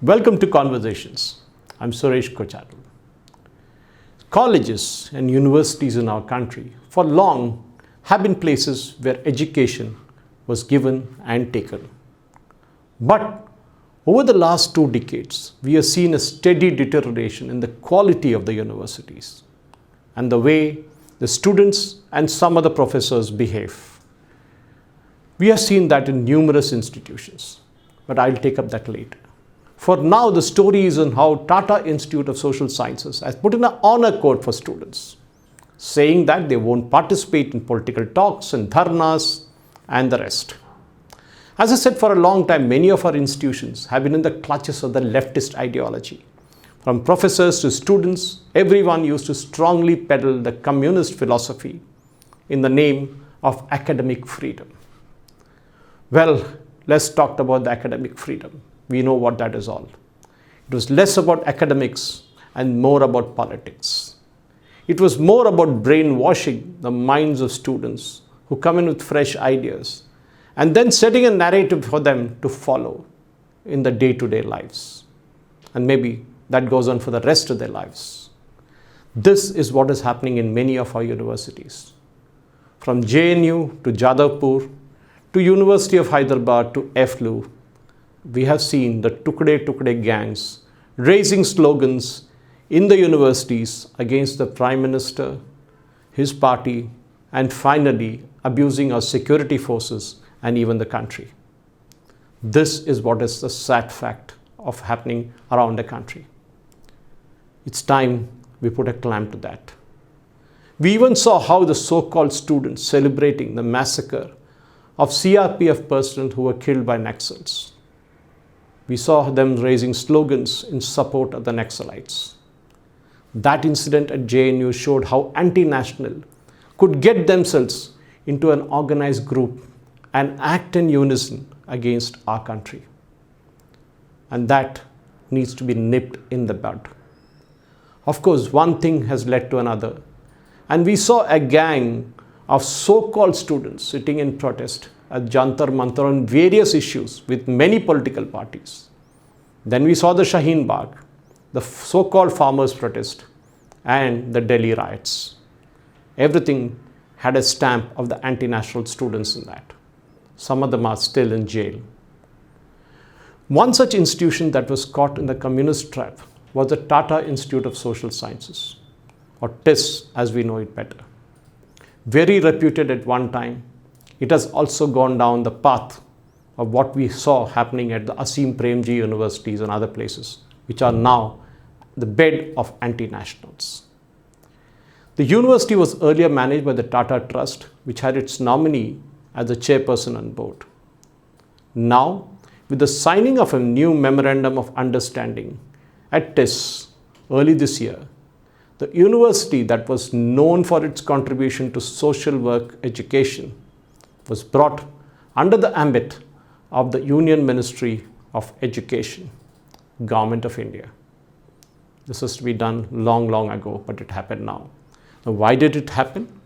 Welcome to Conversations. I'm Suresh Kochadal. Colleges and universities in our country for long have been places where education was given and taken. But over the last 2 decades, we have seen a steady deterioration in the quality of the universities and the way the students and some of the professors behave. We have seen that in numerous institutions, but I'll take up that later. For now, the story is on how Tata Institute of Social Sciences has put in an honor code for students, saying that they won't participate in political talks and dharnas and the rest. As I said, for a long time, many of our institutions have been in the clutches of the leftist ideology. From professors to students, everyone used to strongly peddle the communist philosophy in the name of academic freedom. Well, let's talk about the academic freedom. We know what that is all. It was less about academics and more about politics. It was more about brainwashing the minds of students who come in with fresh ideas and then setting a narrative for them to follow in the day-to-day lives. And maybe that goes on for the rest of their lives. This is what is happening in many of our universities. From JNU to Jadavpur to University of Hyderabad to FLU, we have seen the Tukde gangs raising slogans in the universities against the Prime Minister, his party, and finally abusing our security forces and even the country. This is what is the sad fact of happening around the country. It's time we put a clamp to that. We even saw how the so-called students celebrating the massacre of CRPF personnel who were killed by Naxals. We saw them raising slogans in support of the Naxalites. That incident at JNU showed how anti-national could get themselves into an organized group and act in unison against our country. And that needs to be nipped in the bud. Of course, one thing has led to another. And we saw a gang of so-called students sitting in protest at Jantar Mantar on various issues with many political parties. Then we saw the Shaheen Bagh, the so-called farmers' protest, and the Delhi riots. Everything had a stamp of the anti-national students in that. Some of them are still in jail. One such institution that was caught in the communist trap was the Tata Institute of Social Sciences, or TIS as we know it better. Very reputed at one time, it has also gone down the path of what we saw happening at the Asim Premji universities and other places, which are now the bed of anti-nationals. The university was earlier managed by the Tata Trust, which had its nominee as the chairperson on board. Now, with the signing of a new memorandum of understanding at TIS early this year, the university that was known for its contribution to social work education was brought under the ambit of the Union Ministry of Education, Government of India. This was to be done long ago, but it happened now. Now, why did it happen?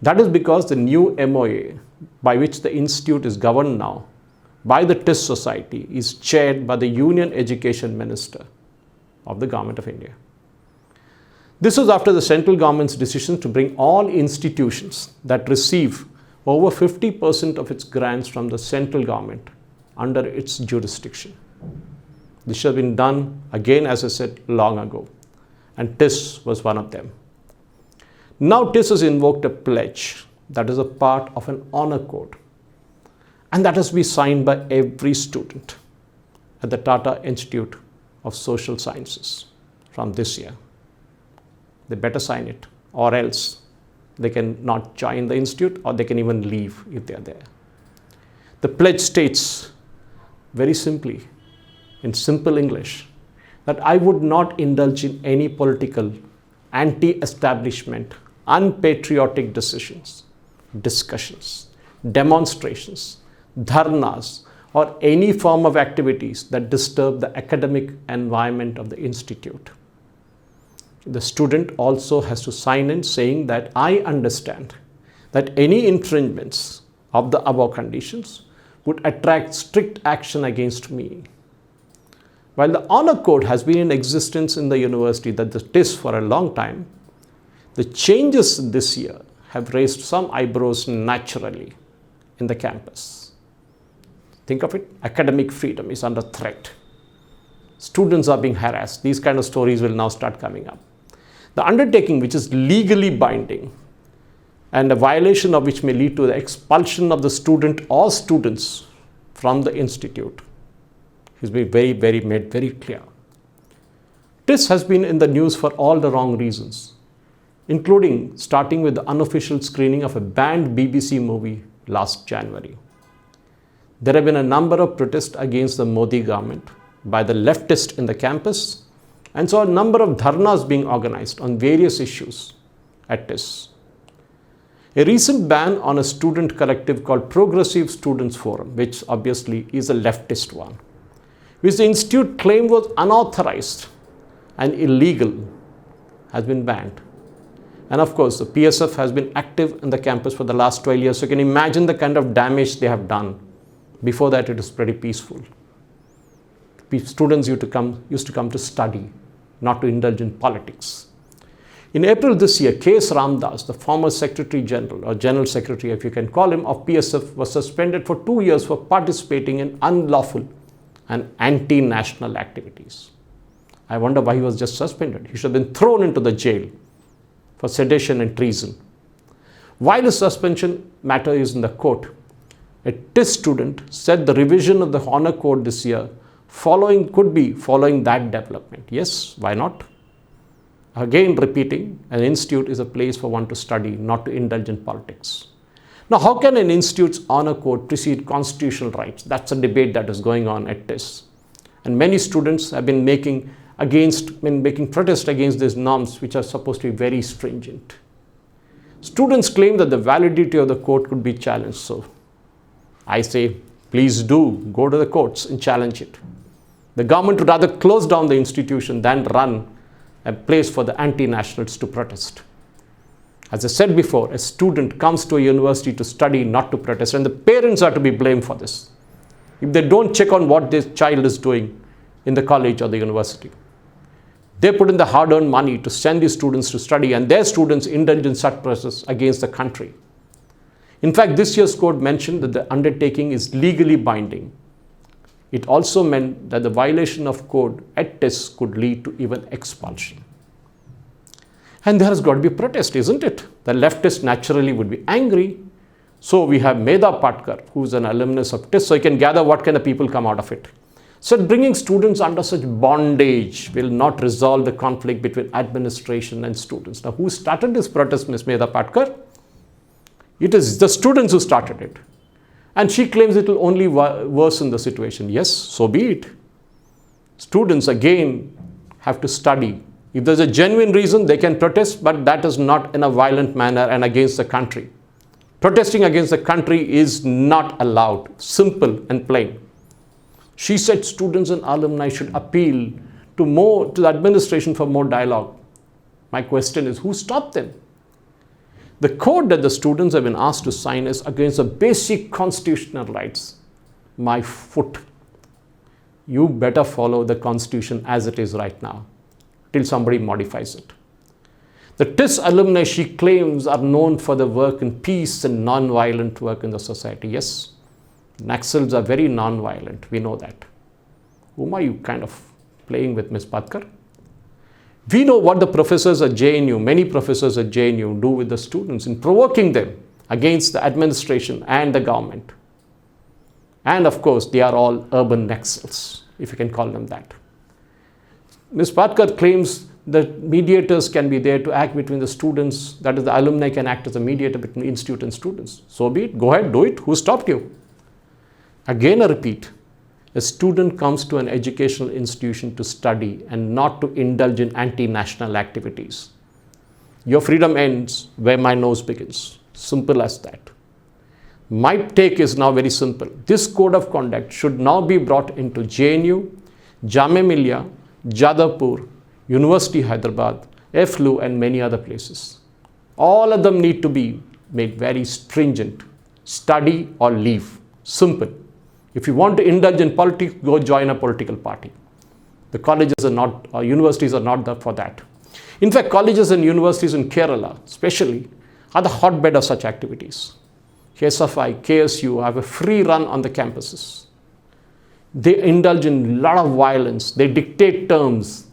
That is because the new MOA by which the institute is governed now by the TIS Society is chaired by the Union Education Minister of the Government of India. This was after the central government's decision to bring all institutions that receive over 50% of its grants from the central government under its jurisdiction. This should have been done again, as I said, long ago, and TIS was one of them. Now TIS has invoked a pledge that is a part of an honor code, and that has to be signed by every student at the Tata Institute of Social Sciences from this year. They better sign it, or else they can not join the institute, or they can even leave if they are there. The pledge states very simply, in simple English, that I would not indulge in any political, anti-establishment, unpatriotic decisions, discussions, demonstrations, dharnas, or any form of activities that disturb the academic environment of the institute. The student also has to sign in saying that I understand that any infringements of the above conditions would attract strict action against me. While the honor code has been in existence in the university, that it is for a long time, the changes this year have raised some eyebrows naturally in the campus. Think of it, academic freedom is under threat. Students are being harassed. These kind of stories will now start coming up. The undertaking, which is legally binding, and a violation of which may lead to the expulsion of the student or students from the institute, has been made very clear. This has been in the news for all the wrong reasons, including starting with the unofficial screening of a banned BBC movie last January. There have been a number of protests against the Modi government by the leftist in the campus, and so a number of dharnas being organized on various issues at this. A recent ban on a student collective called Progressive Students Forum, which obviously is a leftist one, which the institute claimed was unauthorized and illegal, has been banned. And of course, the PSF has been active in the campus for the last 12 years. So you can imagine the kind of damage they have done. Before that, it was pretty peaceful. Students used to come to study, not to indulge in politics. In April this year, K.S. Ramdas, the former Secretary General, or General Secretary if you can call him, of PSF, was suspended for 2 years for participating in unlawful and anti-national activities. I wonder why he was just suspended. He should have been thrown into the jail for sedition and treason. While the suspension matter is in the court, a TIS student said the revision of the honor code this year could be following that development. Yes, why not? Again repeating, an institute is a place for one to study, not to indulge in politics. Now, how can an institute's honor code precede constitutional rights? That's a debate that is going on at TIS. And many students have been making protest against these norms, which are supposed to be very stringent. Students claim that the validity of the code could be challenged. So I say, please do go to the courts and challenge it. The government would rather close down the institution than run a place for the anti-nationals to protest. As I said before, a student comes to a university to study, not to protest, and the parents are to be blamed for this if they don't check on what this child is doing in the college or the university. They put in the hard-earned money to send these students to study, and their students indulge in such process against the country. In fact, this year's code mentioned that the undertaking is legally binding. It also meant that the violation of code at TIS could lead to even expulsion. And there has got to be protest, isn't it? The leftists naturally would be angry. So we have Medha Patkar, who is an alumnus of TIS, so you can gather what kind of people come out of it. So bringing students under such bondage will not resolve the conflict between administration and students. Now, who started this protest, Ms. Medha Patkar? It is the students who started it. And she claims it will only worsen the situation. Yes, so be it. Students again have to study. If there's a genuine reason, they can protest, but that is not in a violent manner and against the country. Protesting against the country is not allowed. Simple and plain. She said students and alumni should appeal to the administration for more dialogue. My question is, who stopped them? The code that the students have been asked to sign is against the basic constitutional rights. My foot. You better follow the constitution as it is right now, till somebody modifies it. The TIS alumni, she claims, are known for the work in peace and non-violent work in the society. Yes, Naxals are very non-violent. We know that. Whom are you kind of playing with, Ms. Patkar? We know what the professors at JNU, many professors at JNU do with the students in provoking them against the administration and the government. And of course, they are all urban Naxals, if you can call them that. Ms. Patkar claims that mediators can be there to act between the students, that is, the alumni can act as a mediator between institute and students. So be it, go ahead, do it. Who stopped you? Again, I repeat, a student comes to an educational institution to study and not to indulge in anti-national activities. Your freedom ends where my nose begins. Simple as that. My take is now very simple. This code of conduct should now be brought into JNU, Jamia Millia, Jadavpur, University Hyderabad, FLU, and many other places. All of them need to be made very stringent. Study or leave. Simple. If you want to indulge in politics, go join a political party. The colleges are not, or universities are not there for that. In fact, colleges and universities in Kerala, especially, are the hotbed of such activities. SFI, KSU have a free run on the campuses. They indulge in a lot of violence. They dictate terms.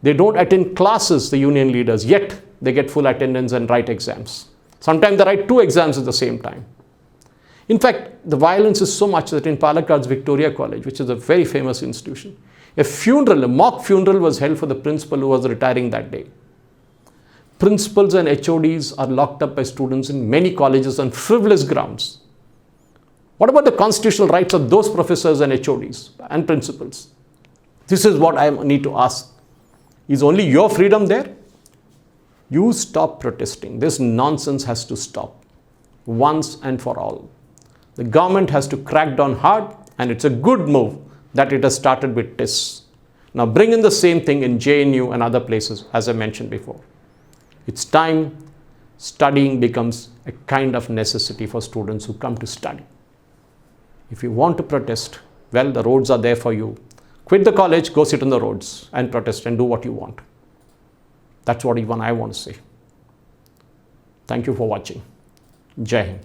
They don't attend classes, the union leaders, yet they get full attendance and write exams. Sometimes they write 2 exams at the same time. In fact, the violence is so much that in Palakad's Victoria College, which is a very famous institution, a mock funeral was held for the principal who was retiring that day. Principals and HODs are locked up by students in many colleges on frivolous grounds. What about the constitutional rights of those professors and HODs and principals? This is what I need to ask. Is only your freedom there? You stop protesting. This nonsense has to stop once and for all. The government has to crack down hard, and it's a good move that it has started with tests. Now bring in the same thing in JNU and other places, as I mentioned before. It's time studying becomes a kind of necessity for students who come to study. If you want to protest, well, the roads are there for you. Quit the college, go sit on the roads and protest and do what you want. That's what even I want to say. Thank you for watching. Jai Hind.